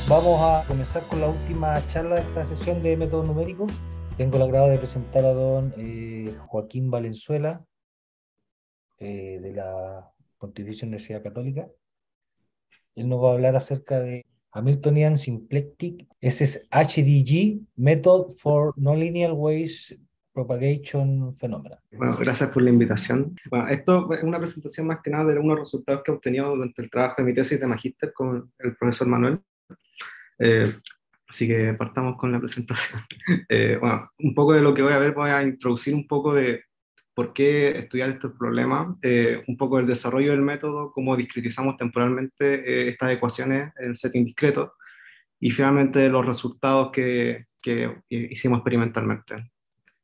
Vamos a comenzar con la última charla de esta sesión de métodos numéricos. Tengo el agrado de presentar a don Joaquín Valenzuela, de la Pontificia Universidad Católica. Él nos va a hablar acerca de Hamiltonian Symplectic SSHDG Method for Nonlinear Waves Propagation Phenomena. Bueno, gracias por la invitación. Bueno, esto es una presentación más que nada de unos resultados que he obtenido durante el trabajo de mi tesis de magíster con el profesor Manuel. Eh, Así que partamos con la presentación. Bueno, un poco de lo que voy a ver, voy a introducir un poco de por qué estudiar estos problemas, un poco del desarrollo del método, cómo discretizamos temporalmente estas ecuaciones en setting discreto, y finalmente los resultados que hicimos experimentalmente.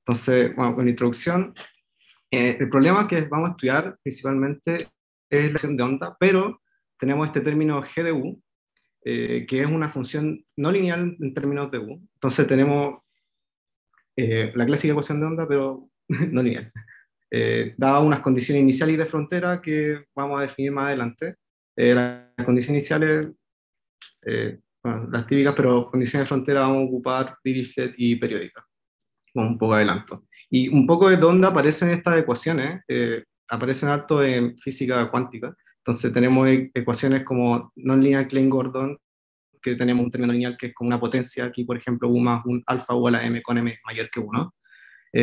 Entonces, bueno, con la introducción, el problema que vamos a estudiar principalmente es la función de onda, pero tenemos este término g de u, que es una función no lineal en términos de u. Entonces tenemos la clásica ecuación de onda, pero no lineal, dada unas condiciones iniciales y de frontera que vamos a definir más adelante. Las condiciones iniciales, bueno, las típicas, pero condiciones de frontera vamos a ocupar Dirichlet y periódica, con un poco de adelanto. Y un poco de dónde aparecen estas ecuaciones, aparecen harto en física cuántica. Entonces tenemos ecuaciones como non-linear Klein-Gordon, que tenemos un término lineal que es como una potencia, aquí por ejemplo u más un alfa u a la m con m mayor que 1.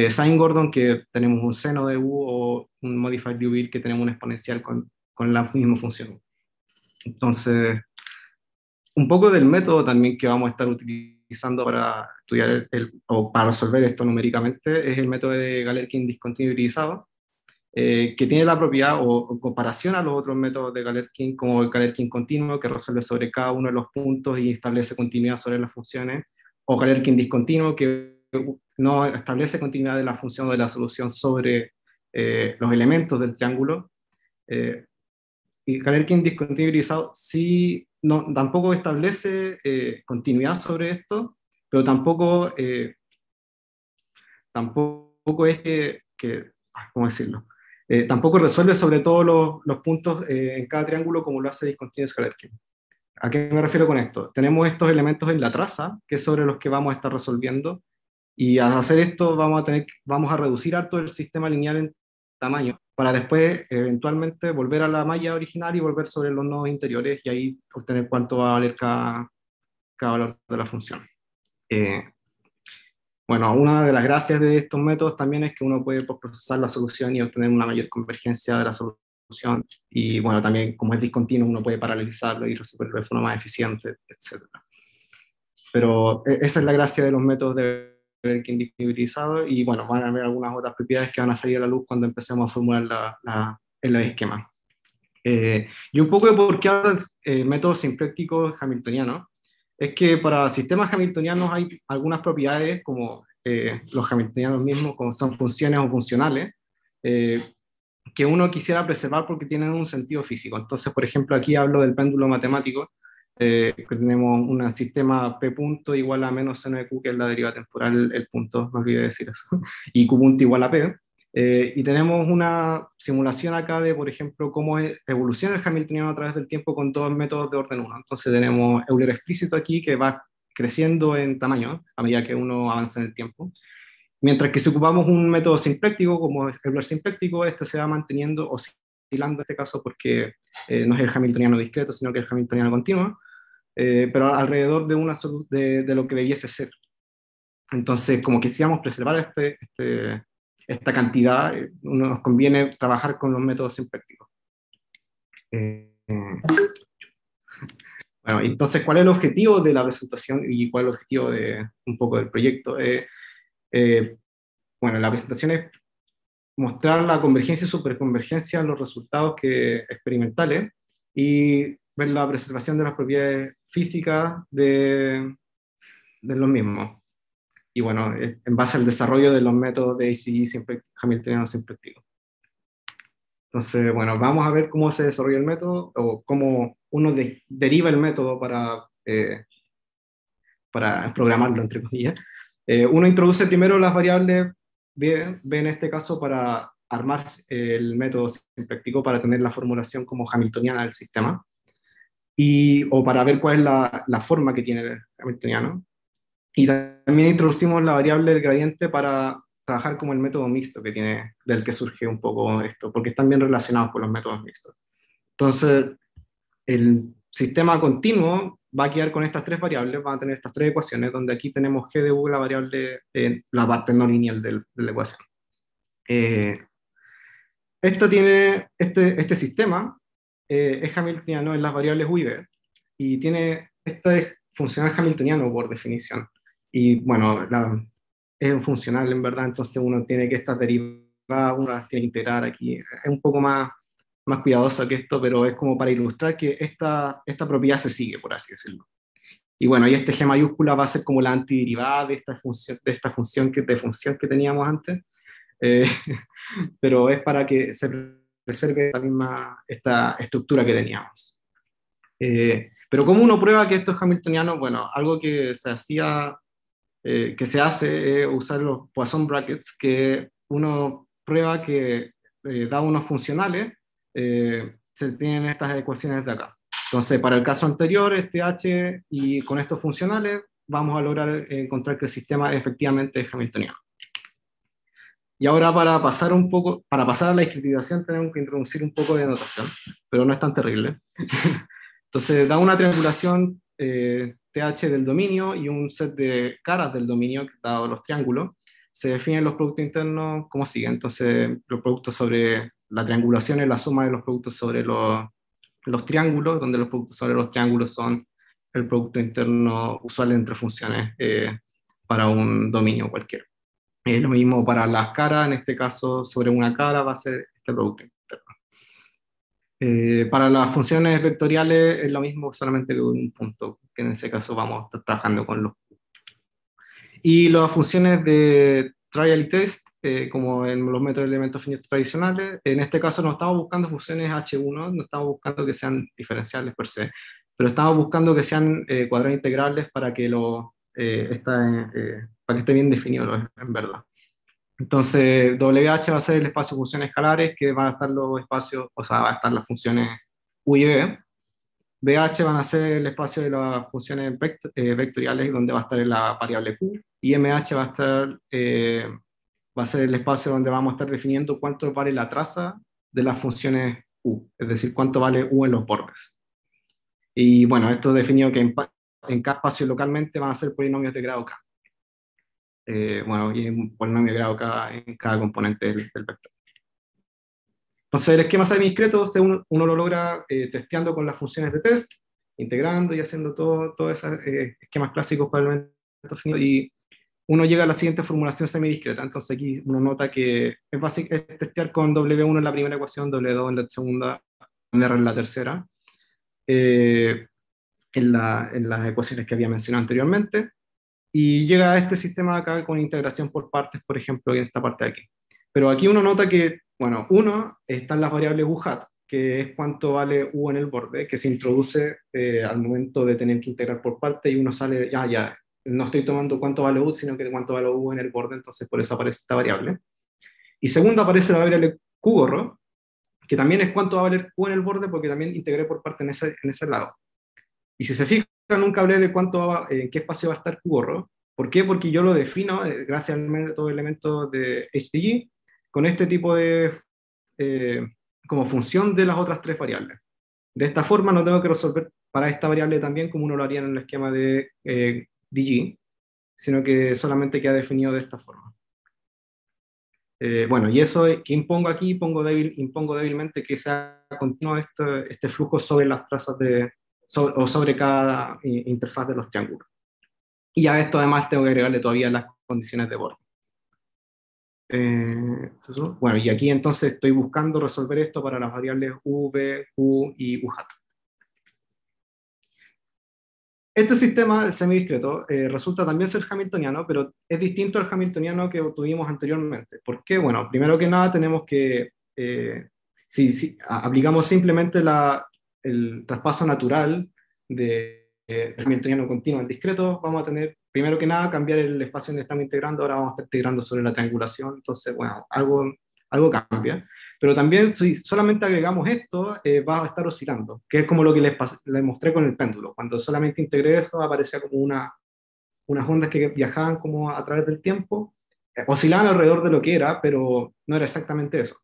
Sine-Gordon, que tenemos un seno de u, o un modified Liouville, que tenemos un exponencial con la misma función. Entonces, un poco del método también que vamos a estar utilizando para estudiar o para resolver esto numéricamente es el método de Galerkin discontinuizado, que tiene la propiedad o comparación a los otros métodos de Galerkin, como el Galerkin continuo, que resuelve sobre cada uno de los puntos y establece continuidad sobre las funciones, o Galerkin discontinuo, que no establece continuidad de la función o de la solución sobre los elementos del triángulo. Y Galerkin discontinuizado sí, no, tampoco establece continuidad sobre esto, pero tampoco es ¿cómo decirlo? Tampoco resuelve sobre todos los puntos en cada triángulo como lo hace Discontinuous Galerkin. ¿A qué me refiero con esto? Tenemos estos elementos en la traza, que es sobre los que vamos a estar resolviendo, y al hacer esto vamos a reducir harto el sistema lineal en tamaño, para después eventualmente volver a la malla original y volver sobre los nodos interiores, y ahí obtener cuánto va a valer cada valor de la función. Eh, bueno, una de las gracias de estos métodos también es que uno puede procesar la solución y obtener una mayor convergencia de la solución. Y bueno, también como es discontinuo, uno puede paralelizarlo y resolverlo de forma más eficiente, etc. Pero esa es la gracia de los métodos de Belkin disponibilizados. Y bueno, van a haber algunas otras propiedades que van a salir a la luz cuando empecemos a formular el esquema. Y un poco de por qué habla el método simpléctico hamiltoniano, es que para sistemas hamiltonianos hay algunas propiedades, como los hamiltonianos mismos, como son funciones o funcionales, eh, que uno quisiera preservar porque tienen un sentido físico. Entonces, por ejemplo, aquí hablo del péndulo matemático, que tenemos un sistema P punto igual a menos seno de Q, que es la deriva temporal, el punto, no olvidé decir eso, y Q punto igual a P. Y tenemos una simulación acá de, por ejemplo, cómo evoluciona el hamiltoniano a través del tiempo con dos métodos de orden 1. Entonces tenemos Euler explícito aquí, que va creciendo en tamaño a medida que uno avanza en el tiempo. Mientras que si ocupamos un método simpléctico, como el Euler simpléctico, este se va manteniendo, oscilando en este caso, porque no es el hamiltoniano discreto, sino que es el hamiltoniano continuo, pero alrededor de lo que debiese ser. Entonces, como quisiéramos preservar esta cantidad, nos conviene trabajar con los métodos simplécticos. Bueno, entonces, ¿cuál es el objetivo de la presentación y cuál es el objetivo de un poco del proyecto? Bueno, la presentación es mostrar la convergencia y superconvergencia en los resultados experimentales, y ver la preservación de las propiedades físicas de los mismos. Y bueno, en base al desarrollo de los métodos de HCG hamiltoniano simpléctico. Entonces, bueno, vamos a ver cómo se desarrolla el método, o cómo uno deriva el método para programarlo, entre comillas. Uno introduce primero las variables B en este caso para armar el método simpléctico, para tener la formulación como hamiltoniana del sistema. o para ver cuál es la forma que tiene el hamiltoniano. Y también introducimos la variable del gradiente para trabajar como el método mixto que tiene, del que surge un poco esto, porque están bien relacionados con los métodos mixtos. Entonces, el sistema continuo va a quedar con estas tres variables, va a tener estas tres ecuaciones, donde aquí tenemos g de u, la variable, la parte no lineal de la ecuación. Este sistema es hamiltoniano en las variables u y b, y este es funcional hamiltoniano por definición. Y bueno, es un funcional en verdad, entonces uno tiene que estas derivadas, uno las tiene que integrar aquí. Es un poco más cuidadoso que esto, pero es como para ilustrar que esta propiedad se sigue, por así decirlo. Y bueno, y este G mayúscula va a ser como la antiderivada de esta función que teníamos antes, eh, pero es para que se preserve esta estructura que teníamos. Pero ¿cómo uno prueba que esto es hamiltoniano? Bueno, algo que se hace es usar los Poisson brackets, que uno prueba que da unos funcionales, se tienen estas ecuaciones de acá. Entonces, para el caso anterior, este H, y con estos funcionales, vamos a lograr encontrar que el sistema efectivamente es hamiltoniano. Y ahora para pasar a la discretización tenemos que introducir un poco de notación, pero no es tan terrible. Entonces, da una triangulación TH del dominio y un set de caras del dominio, dado los triángulos. Se definen los productos internos como sigue. Entonces, los productos sobre la triangulación es la suma de los productos sobre los triángulos, donde los productos sobre los triángulos son el producto interno usual entre funciones para un dominio cualquiera. Lo mismo para las caras, en este caso sobre una cara va a ser este producto interno. Para las funciones vectoriales es lo mismo, solamente que un punto, que en ese caso vamos a estar trabajando con los. Y las funciones de trial y test, como en los métodos de elementos finitos tradicionales, en este caso no estamos buscando funciones H1, no estamos buscando que sean diferenciales per se, pero estamos buscando que sean cuadrados integrales para que esté bien definido en verdad. Entonces, WH va a ser el espacio de funciones escalares, que van a estar los espacios, o sea, va a estar las funciones U y V. BH van a ser el espacio de las funciones vectoriales, donde va a estar la variable Q, y MH va a ser el espacio donde vamos a estar definiendo cuánto vale la traza de las funciones U, es decir, cuánto vale U en los bordes. Y bueno, esto definido que en cada espacio localmente van a ser polinomios de grado K. Bueno, y un polinomio de grado K en cada componente del vector. Entonces, el esquema semidiscreto uno lo logra testeando con las funciones de test, integrando y haciendo todos esos esquemas clásicos para el elemento finito, y uno llega a la siguiente formulación semidiscreta. Entonces, aquí uno nota que es testear con W1 en la primera ecuación, W2 en la segunda, R en la tercera, en las ecuaciones que había mencionado anteriormente. Y llega a este sistema acá con integración por partes, por ejemplo, en esta parte de aquí. Pero aquí uno nota que, bueno, están las variables u hat, que es cuánto vale u en el borde, que se introduce al momento de tener que integrar por parte, y uno sale, ya, no estoy tomando cuánto vale u, sino que cuánto vale u en el borde, entonces por eso aparece esta variable. Y segundo aparece la variable q gorro, que también es cuánto va a valer u en el borde, porque también integré por parte en ese lado. Y si se fijan, nunca hablé de en qué espacio va a estar Q-gorro. ¿Por qué? Porque yo lo defino, gracias al método de elementos de HDG, con este tipo de, como función de las otras tres variables. De esta forma no tengo que resolver para esta variable también como uno lo haría en el esquema de DG, sino que solamente queda definido de esta forma. Bueno, y eso que impongo aquí, impongo débilmente que sea continuo este flujo sobre las trazas sobre cada interfaz de los triángulos. Y a esto además tengo que agregarle todavía las condiciones de borde. Bueno, y aquí entonces estoy buscando resolver esto para las variables U, V, Q y U hat. Este sistema, el semidiscreto, resulta también ser hamiltoniano, pero es distinto al hamiltoniano que tuvimos anteriormente. ¿Por qué? Bueno, primero que nada tenemos que, si aplicamos simplemente el traspaso natural de hamiltoniano continuo al discreto, vamos a tener, primero que nada, cambiar el espacio donde estamos integrando. Ahora vamos a estar integrando sobre la triangulación, entonces, bueno, algo cambia. Pero también si solamente agregamos esto, va a estar oscilando, que es como lo que les mostré con el péndulo. Cuando solamente integré eso, aparecía como unas ondas que viajaban como a través del tiempo, oscilaban alrededor de lo que era, pero no era exactamente eso.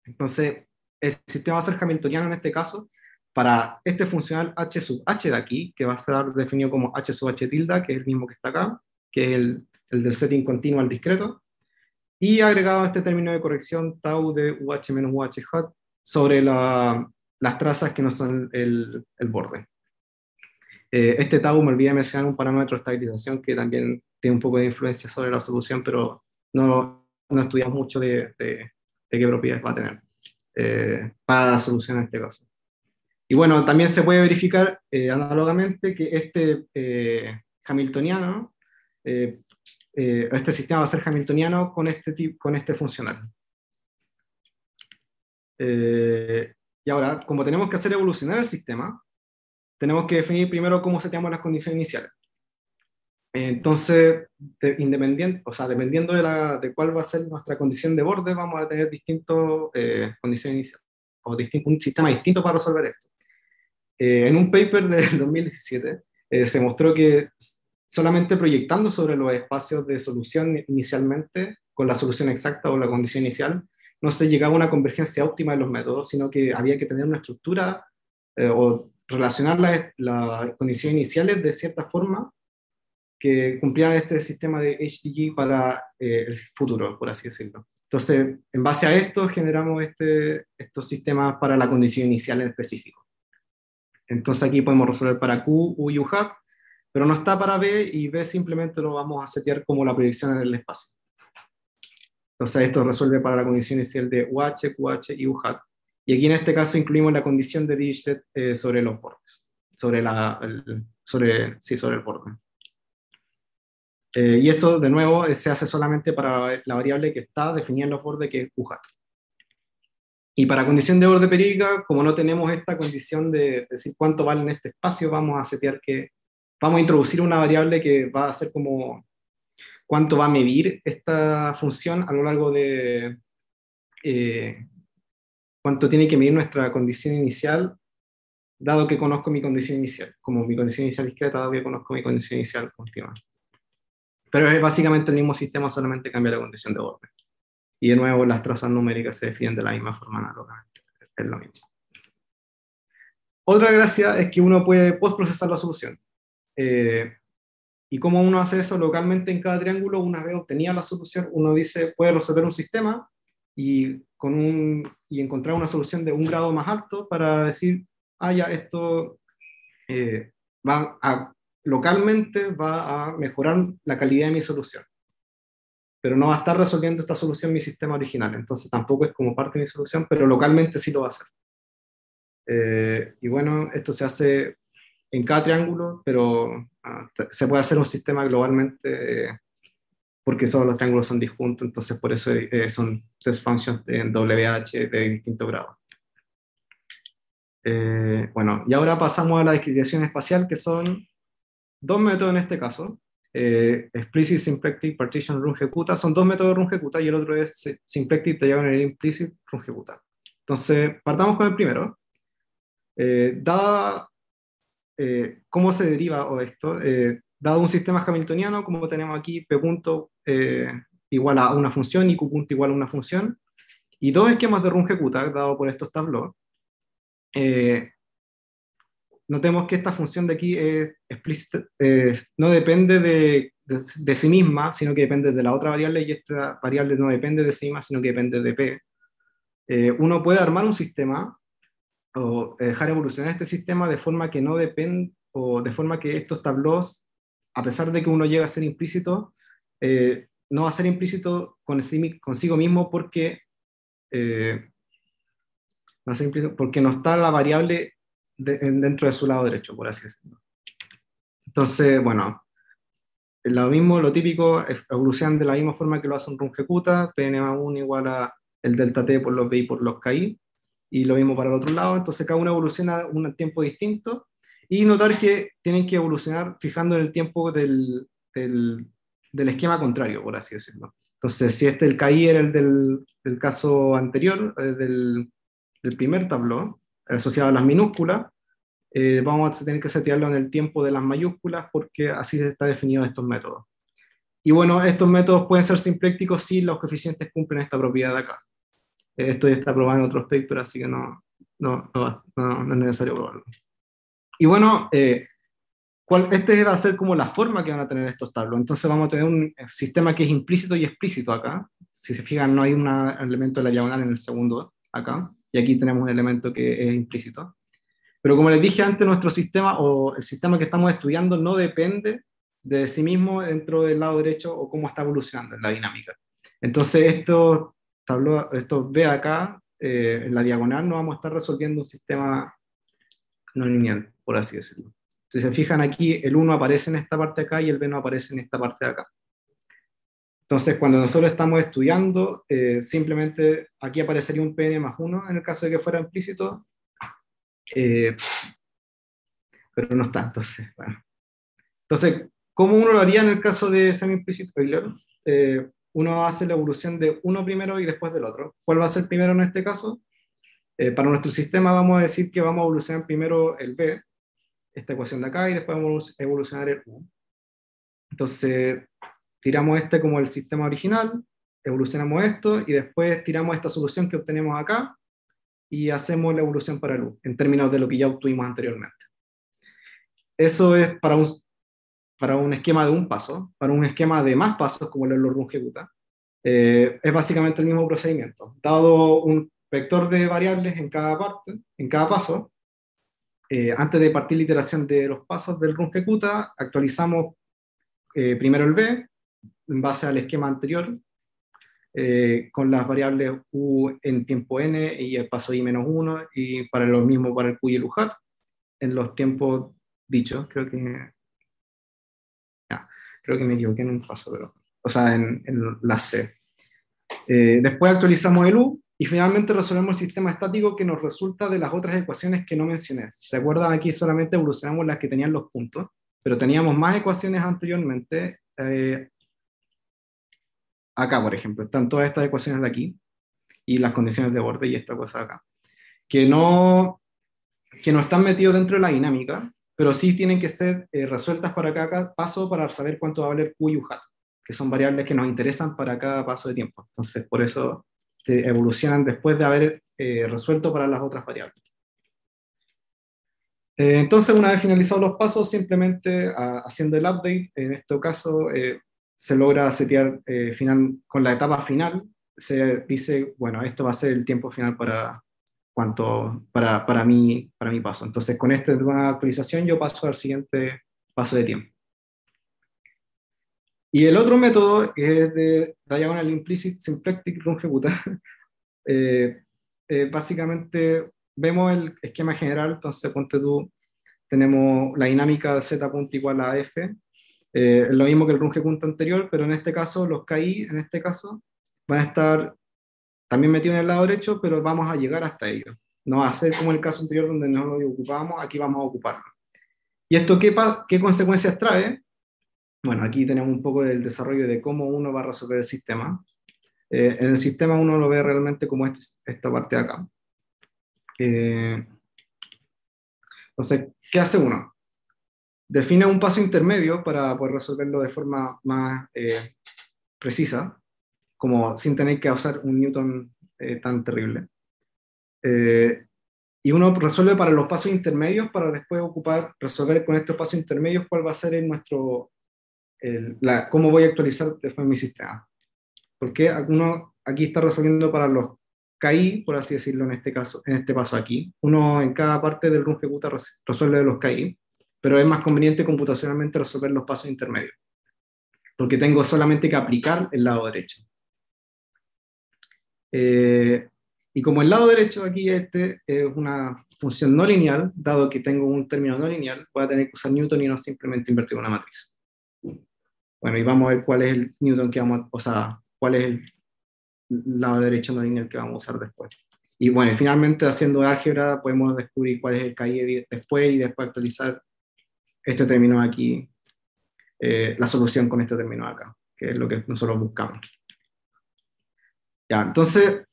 Entonces, el sistema va a ser hamiltoniano en este caso, para este funcional h sub h de aquí, que va a ser definido como h sub h tilde, que es el mismo que está acá, que es el del setting continuo al discreto, y agregado a este término de corrección tau de UH menos UH hat sobre las trazas que no son el borde. Este tau, me olvidé de mencionar un parámetro de estabilización que también tiene un poco de influencia sobre la solución, pero no estudiamos mucho de qué propiedades va a tener para la solución en este caso. Y bueno, también se puede verificar análogamente que este hamiltoniano, este sistema va a ser hamiltoniano con este funcional. Y ahora, como tenemos que hacer evolucionar el sistema, tenemos que definir primero cómo seteamos las condiciones iniciales. Entonces, dependiendo de cuál va a ser nuestra condición de borde, vamos a tener distintas condiciones iniciales, o un sistema distinto para resolver esto. En un paper del 2017 se mostró que solamente proyectando sobre los espacios de solución inicialmente, con la solución exacta o la condición inicial, no se llegaba a una convergencia óptima de los métodos, sino que había que tener una estructura o relacionar las condiciones iniciales de cierta forma que cumplieran este sistema de HDG para el futuro, por así decirlo. Entonces, en base a esto, generamos estos sistemas para la condición inicial en específico. Entonces aquí podemos resolver para Q, U y U hat, pero no está para B, y B simplemente lo vamos a setear como la proyección en el espacio. Entonces esto resuelve para la condición inicial de UH, QH y U hat. Y aquí en este caso incluimos la condición de Dirichlet sobre los bordes, sobre el borde. Y esto, de nuevo, se hace solamente para la variable que está definida en los bordes, que es U hat. Y para condición de borde periódica, como no tenemos esta condición de decir cuánto vale en este espacio, vamos a introducir una variable que va a ser como cuánto va a medir esta función a lo largo de cuánto tiene que medir nuestra condición inicial, dado que conozco mi condición inicial, como mi condición inicial discreta, dado que conozco mi condición inicial continua. Pero es básicamente el mismo sistema, solamente cambia la condición de borde. Y de nuevo, las trazas numéricas se definen de la misma forma análogamente. Es lo mismo. Otra gracia es que uno puede postprocesar la solución. ¿Y cómo uno hace eso localmente en cada triángulo? Una vez obtenida la solución, uno puede resolver un sistema y encontrar una solución de un grado más alto para decir, ya, esto localmente va a mejorar la calidad de mi solución. Pero no va a estar resolviendo esta solución mi sistema original, entonces tampoco es como parte de mi solución, pero localmente sí lo va a hacer. Y bueno, esto se hace en cada triángulo, pero se puede hacer un sistema globalmente porque todos los triángulos son disjuntos, entonces por eso son test functions en WH de distinto grado. Bueno, y ahora pasamos a la discriminación espacial, que son dos métodos en este caso. Explicit Symplectic Partition Runge-Kutta, son dos métodos de Runge-Kutta, y el otro es Symplectic Diagonal Implicit Runge-Kutta. Entonces, partamos con el primero. ¿Cómo se deriva esto? Dado un sistema hamiltoniano, como tenemos aquí, P punto igual a una función y Q punto igual a una función, y dos esquemas de Runge-Kutta, dado por estos tableaux, notemos que esta función de aquí no depende de sí misma, sino que depende de la otra variable, y esta variable no depende de sí misma, sino que depende de P. Uno puede armar un sistema o dejar evolucionar este sistema de forma que no depende, o de forma que estos tableaux, a pesar de que uno llega a ser implícito, no va a ser implícito consigo mismo porque no está la variable dentro de su lado derecho, por así decirlo. Entonces, bueno, lo típico, evolucionan de la misma forma que lo hace un Runge-Kutta, Pn más 1 igual a el delta t por los bi por los ki, y lo mismo para el otro lado. Entonces cada uno evoluciona a un tiempo distinto, y notar que tienen que evolucionar fijando en el tiempo del esquema contrario, por así decirlo. Entonces, si el KI era el del caso anterior, del primer tableau, asociado a las minúsculas, vamos a tener que setearlo en el tiempo de las mayúsculas porque así está definido en estos métodos. Y bueno, estos métodos pueden ser simplécticos si los coeficientes cumplen esta propiedad de acá. Esto ya está probado en otros papers, así que no es necesario probarlo. Y bueno, este va a ser como la forma que van a tener estos tablos. Entonces vamos a tener un sistema que es implícito y explícito acá. Si se fijan, no hay un elemento de la diagonal en el segundo acá, y aquí tenemos un elemento que es implícito. Pero como les dije antes, nuestro sistema o el sistema que estamos estudiando no depende de sí mismo dentro del lado derecho o cómo está evolucionando en la dinámica. Entonces estos B acá, en la diagonal, no vamos a estar resolviendo un sistema no lineal, por así decirlo. Si se fijan aquí, el 1 aparece en esta parte de acá y el B no aparece en esta parte de acá. Entonces, cuando nosotros estamos estudiando, simplemente aquí aparecería un Pn más 1 en el caso de que fuera implícito, pero no está, entonces, bueno. Entonces, ¿cómo uno lo haría en el caso de semi-implícito? Uno hace la evolución de uno primero y después del otro. ¿Cuál va a ser primero en este caso? Para nuestro sistema vamos a decir que vamos a evolucionar primero el B, esta ecuación de acá, y después vamos a evolucionar el U. Entonces, tiramos este como el sistema original, evolucionamos esto, y después tiramos esta solución que obtenemos acá, y hacemos la evolución para el U, en términos de lo que ya obtuvimos anteriormente. Eso es para un esquema de un paso. Para un esquema de más pasos, como lo Runge-Kutta, es básicamente el mismo procedimiento. Dado un vector de variables en cada parte, en cada paso, antes de partir la iteración de los pasos del Runge-Kutta, actualizamos primero el B, en base al esquema anterior, con las variables U en tiempo n y el paso i menos 1, y para lo mismo para el Q y el UHAT, en los tiempos dichos, creo que me equivoqué en un paso, pero, o sea, en la C. Después actualizamos el U, y finalmente resolvemos el sistema estático que nos resulta de las otras ecuaciones que no mencioné. Si se acuerdan, aquí solamente evolucionamos las que tenían los puntos, pero teníamos más ecuaciones anteriormente. Acá, por ejemplo, están todas estas ecuaciones de aquí, y las condiciones de borde y esta cosa de acá, que no están metidos dentro de la dinámica, pero sí tienen que ser resueltas para cada paso para saber cuánto va a valer Q y U hat, que son variables que nos interesan para cada paso de tiempo. Entonces, por eso se evolucionan después de haber resuelto para las otras variables. Entonces, una vez finalizados los pasos, simplemente haciendo el update, en este caso, se logra setear con la etapa final, se dice, bueno, esto va a ser el tiempo final para mi paso. Entonces, con esta nueva actualización, yo paso al siguiente paso de tiempo. Y el otro método es de Diagonal Implicit Symplectic Runge-Kutta. Básicamente, vemos el esquema general. Entonces, ponte tú, tenemos la dinámica de z punto igual a f. Es lo mismo que el Runge-Kutta anterior, pero en este caso, los KI, en este caso, van a estar también metidos en el lado derecho, pero vamos a llegar hasta ellos. No va a ser como el caso anterior donde no lo ocupábamos, aquí vamos a ocuparlo. ¿Y esto qué consecuencias trae? Bueno, aquí tenemos un poco del desarrollo de cómo uno va a resolver el sistema. En el sistema uno lo ve realmente como esta parte de acá. Entonces, ¿qué hace uno? Define un paso intermedio para poder resolverlo de forma más precisa, como sin tener que usar un Newton tan terrible. Y uno resuelve para los pasos intermedios para después resolver con estos pasos intermedios cuál va a ser cómo voy a actualizar después mi sistema. Porque uno aquí está resolviendo para los KI, por así decirlo en este caso, en este paso aquí. Uno en cada parte del Runge-Kutta resuelve los KI, pero es más conveniente computacionalmente resolver los pasos intermedios, porque tengo solamente que aplicar el lado derecho. Y como el lado derecho aquí es una función no lineal, dado que tengo un término no lineal, voy a tener que usar Newton y no simplemente invertir una matriz. Bueno, y vamos a ver cuál es el Newton cuál es el lado derecho no lineal que vamos a usar después. Y bueno, y finalmente haciendo álgebra podemos descubrir cuál es el KI después, y después actualizar este término aquí, la solución con este término acá, que es lo que nosotros buscamos. Ya, entonces,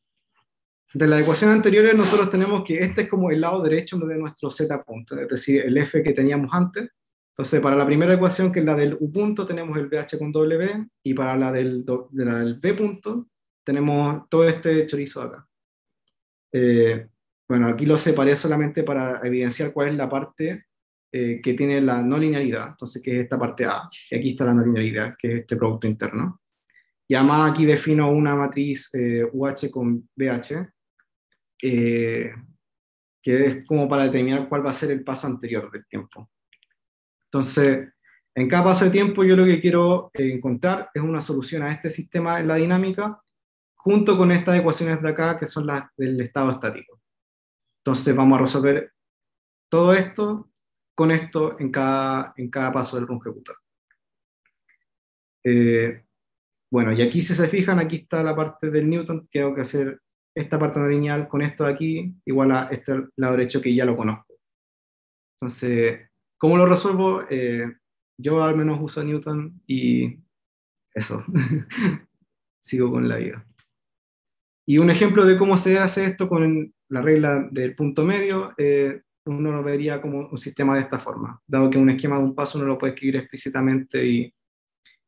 de las ecuaciones anteriores nosotros tenemos que este es como el lado derecho de nuestro z punto, es decir, el f que teníamos antes. Entonces, para la primera ecuación, que es la del u punto, tenemos el BH con W, y para la del B punto, tenemos todo este chorizo acá. Bueno, aquí lo separé solamente para evidenciar cuál es la parte que tiene la no linealidad, entonces que es esta parte A, y aquí está la no linealidad, que es este producto interno. Y además aquí defino una matriz UH con BH, que es como para determinar cuál va a ser el paso anterior del tiempo. Entonces, en cada paso de tiempo yo lo que quiero encontrar es una solución a este sistema en la dinámica, junto con estas ecuaciones de acá, que son las del estado estático. Entonces vamos a resolver todo esto con esto en cada paso del runge ejecutor. Bueno, y aquí si se fijan, aquí está la parte del Newton, que tengo que hacer esta parte no lineal con esto de aquí, igual a este lado derecho que ya lo conozco. Entonces, ¿cómo lo resuelvo? Yo al menos uso Newton y eso, sigo con la vida. Y un ejemplo de cómo se hace esto con la regla del punto medio, uno lo vería como un sistema de esta forma, dado que un esquema de un paso uno lo puede escribir explícitamente y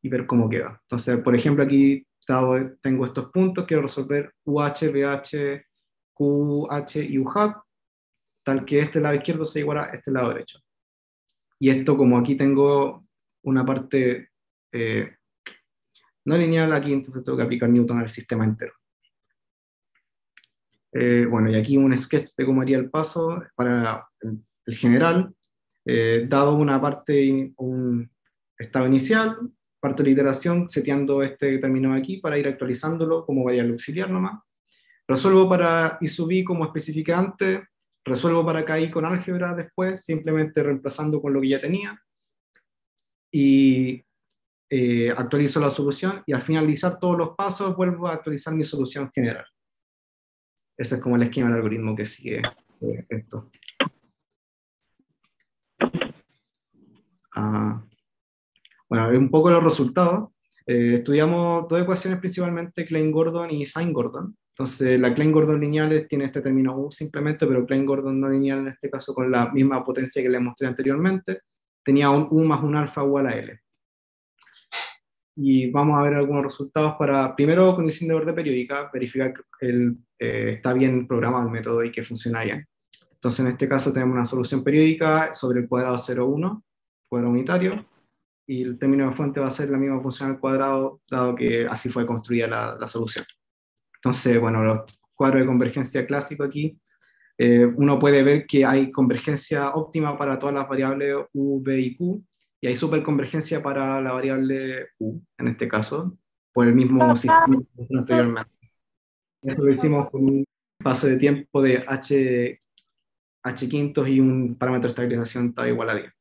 ver cómo queda. Entonces, por ejemplo, aquí tengo estos puntos, quiero resolver UH, BH, QH y UHAT, tal que este lado izquierdo sea igual a este lado derecho. Y esto, como aquí tengo una parte no lineal, aquí entonces tengo que aplicar Newton al sistema entero. Bueno, y aquí un sketch de cómo haría el paso para el general, dado una parte, un estado inicial, parto de la iteración, seteando este término aquí para ir actualizándolo como variable auxiliar nomás. Resuelvo para I sub i como especifiqué antes, resuelvo para KI con álgebra después, simplemente reemplazando con lo que ya tenía, y actualizo la solución, y al finalizar todos los pasos vuelvo a actualizar mi solución general. Ese es como el esquema del algoritmo que sigue esto. Bueno, un poco los resultados. Estudiamos dos ecuaciones principalmente, Klein-Gordon y Sine-Gordon. Entonces, la Klein-Gordon lineal tiene este término U simplemente, pero Klein-Gordon no lineal en este caso con la misma potencia que le mostré anteriormente, tenía un U más un alfa igual a L. Y vamos a ver algunos resultados para, primero, condición de orden periódica, verificar que está bien programado el método y que funciona bien. Entonces, en este caso tenemos una solución periódica sobre el cuadrado 0,1, cuadrado unitario, y el término de fuente va a ser la misma función al cuadrado, dado que así fue construida la solución. Entonces, bueno, los cuadros de convergencia clásico aquí, uno puede ver que hay convergencia óptima para todas las variables u, v y q, y hay superconvergencia para la variable u, en este caso, por el mismo sistema que mostré anteriormente. Eso lo hicimos con un paso de tiempo de h quintos y un parámetro de estabilización tal igual a 10,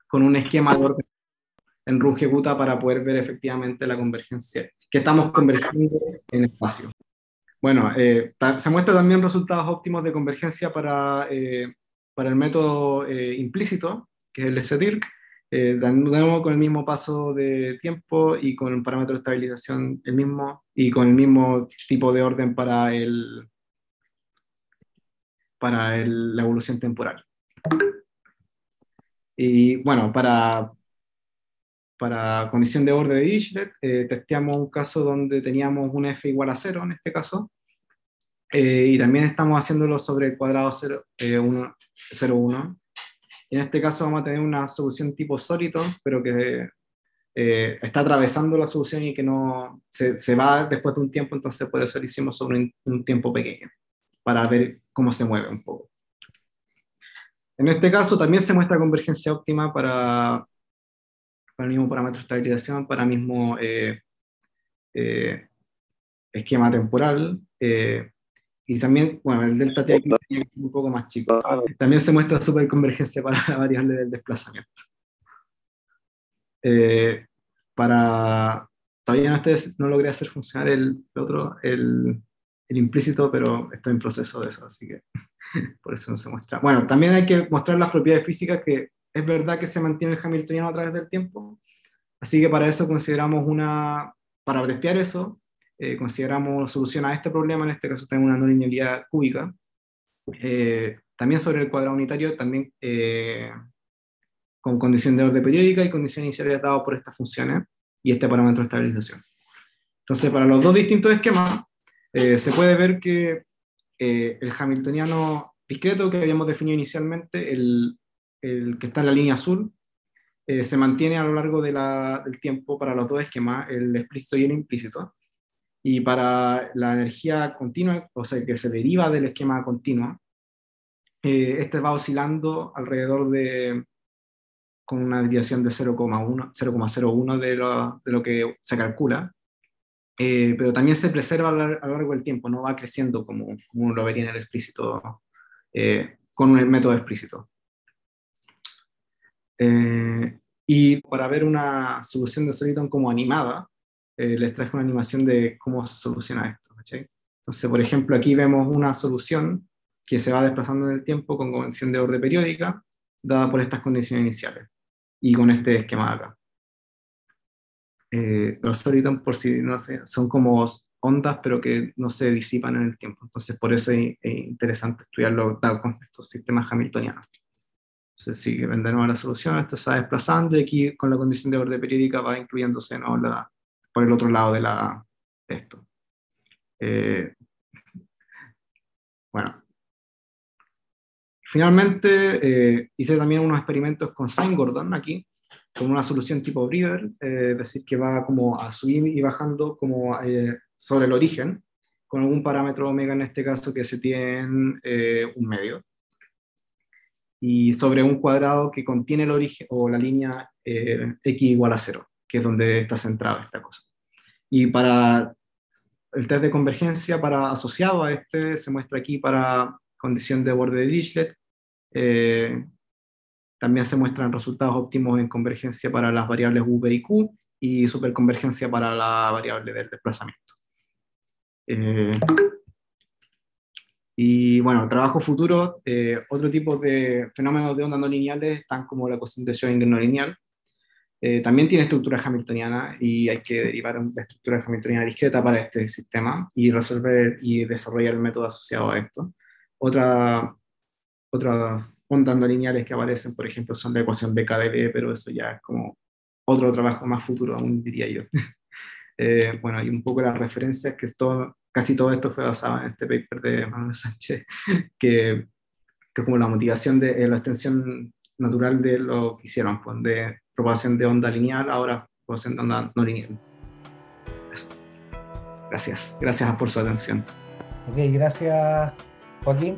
con un esquema de orden en runge-ejecuta para poder ver efectivamente la convergencia, que estamos convergiendo en espacio. Bueno, se muestran también resultados óptimos de convergencia para el método implícito, que es el SDIRC, de nuevo con el mismo paso de tiempo y con el parámetro de estabilización el mismo, y con el mismo tipo de orden para la evolución temporal. Y bueno, para condición de orden de Dirichlet, testeamos un caso donde teníamos un f igual a 0 en este caso, y también estamos haciéndolo sobre el cuadrado 0,1. Y en este caso vamos a tener una solución tipo Soliton, pero que está atravesando la solución y que no se va después de un tiempo, entonces por eso lo hicimos sobre un tiempo pequeño, para ver cómo se mueve un poco. En este caso también se muestra convergencia óptima para el mismo parámetro de estabilización, para el mismo esquema temporal, y también, bueno, el delta t aquí es un poco más chico. También se muestra superconvergencia para la variable del desplazamiento. Todavía no logré hacer funcionar el implícito, pero estoy en proceso de eso, así que por eso no se muestra. Bueno, también hay que mostrar las propiedades físicas, que es verdad que se mantiene el hamiltoniano a través del tiempo, así que para eso consideramos para testear eso, consideramos solución a este problema. En este caso tenemos una no linealidad cúbica. También sobre el cuadrado unitario, también con condición de orden periódica y condición iniciales dadas por estas funciones y este parámetro de estabilización. Entonces, para los dos distintos esquemas, se puede ver que el hamiltoniano discreto que habíamos definido inicialmente, el que está en la línea azul, se mantiene a lo largo del tiempo para los dos esquemas, el explícito y el implícito. Y para la energía continua, o sea, que se deriva del esquema continuo, este va oscilando alrededor con una desviación de 0,01 de lo que se calcula, pero también se preserva a lo largo del tiempo, no va creciendo como uno lo vería en el explícito, con un método explícito. Y para ver una solución de Soliton como animada, les traje una animación de cómo se soluciona esto, ¿cachai? Entonces, por ejemplo, aquí vemos una solución que se va desplazando en el tiempo con convención de orden periódica, dada por estas condiciones iniciales, y con este esquema de acá. Los Soliton, por si no sé, son como ondas, pero que no se disipan en el tiempo. Entonces, por eso es interesante estudiarlo dado con estos sistemas hamiltonianos. Entonces, si vendemos a la solución, esto se va desplazando y aquí con la condición de orden periódica va incluyéndose, ¿no?, por el otro lado de esto. Bueno, finalmente hice también unos experimentos con Sine-Gordon aquí, con una solución tipo Breeder, es decir, que va como a subir y bajando como sobre el origen, con algún parámetro omega en este caso que se tiene un medio, y sobre un cuadrado que contiene el origen o la línea x igual a 0, que es donde está centrada esta cosa. Y para el test de convergencia asociado a este se muestra aquí para condición de borde de Dirichlet. También se muestran resultados óptimos en convergencia para las variables u, v y q, y superconvergencia para la variable del desplazamiento. Y bueno, trabajo futuro, otro tipo de fenómenos de ondas no lineales están como la ecuación de Schrödinger no lineal. También tiene estructura hamiltoniana y hay que derivar la estructura hamiltoniana discreta para este sistema y resolver y desarrollar el método asociado a esto. Otras ondas no lineales que aparecen, por ejemplo, son la ecuación BKDB, pero eso ya es como otro trabajo más futuro aún, diría yo. Bueno, y un poco las referencias, que casi todo esto fue basado en este paper de Manuel Sánchez, que es como la motivación de la extensión natural de lo que hicieron, pues, de propagación de onda lineal, ahora propagación de onda no lineal. Eso. Gracias por su atención. Ok, gracias, Joaquín.